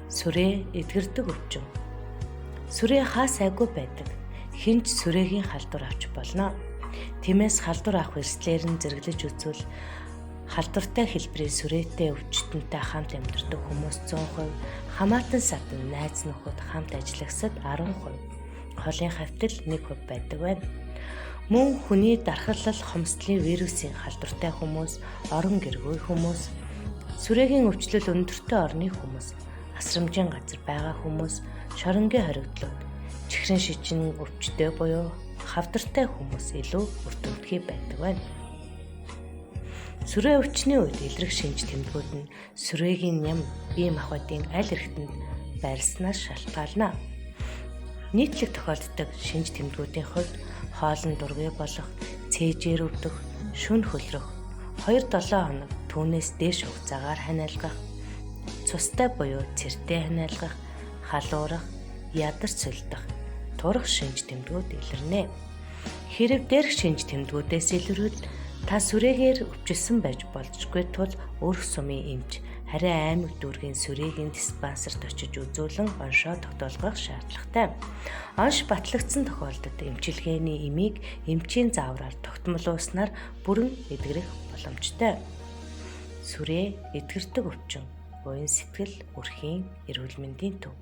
Сүрээ эдгэрдэг өвчин. Сүрээ хаа сайгүй байдаг. Хинч сүрээгийн халдвар авч болно. Тиймээс халдвар авах эрсдлээр нь зэрэглэж үзвэл халдвартай хэлбэрийн сүрээтэй өвчтөнтэй хамт амьдардаг хүмүүс 100%, хамаатан садан найз нөхөд хамт ажиллагсад 10%, холын хавтал 1% байдаг байна. Мөн хүний дархлал хомсдлын вирусын халдвартай хүмүүс, орон гэргүй хүмүүс, сүрээгийн өвчлөл өндөртэй орны хүмүүс, асрамжийн газар байгаа хүмүүс, шоронгийн хоригдлууд, чихрийн шижин өвчтэй буюу хавдартай хүмүүс илүү өртөмтгий байдаг байна. Сүрээ өвчний үед илрэх шинж тэмдгүүд нь сүрээгийн ням, бие махбодын аль эрхтэнд байрласнаас шалтгаална. Нийтлэг тохиолддог шинж тэмдгүүдийн хувьд хоолн дургүй болох, цээжээр өвдөх, шүн хөлрөх, 2-7 хоног түүнээс дээш хугацаагаар ханиалгах, цустай буюу цэртэй ханиалгах, халуурах, ядарч сулдах, турах шинж тэмдгүүд илэрнэ. Хэрэв дээрх шинж тэмдгүүдээс илэрвэл та сүрээгээр өвчлсөн байж болзошгүй тул өрх сумын эмч, харин аймаг дүүргийн сүрээгийн диспансерт очиж үзүүлэн оншоо тогтоолгох шаардлагатай. Онш батлагдсан тохиолдолд эмчилгээний эмийг эмчийн заавраар тогтмолууснаар бүрэн эдгэрэх боломжтой. Сүрээ эдгэрдэг өвчин, буян сэтгэл, өрхийн эрүүл мэндийн төв.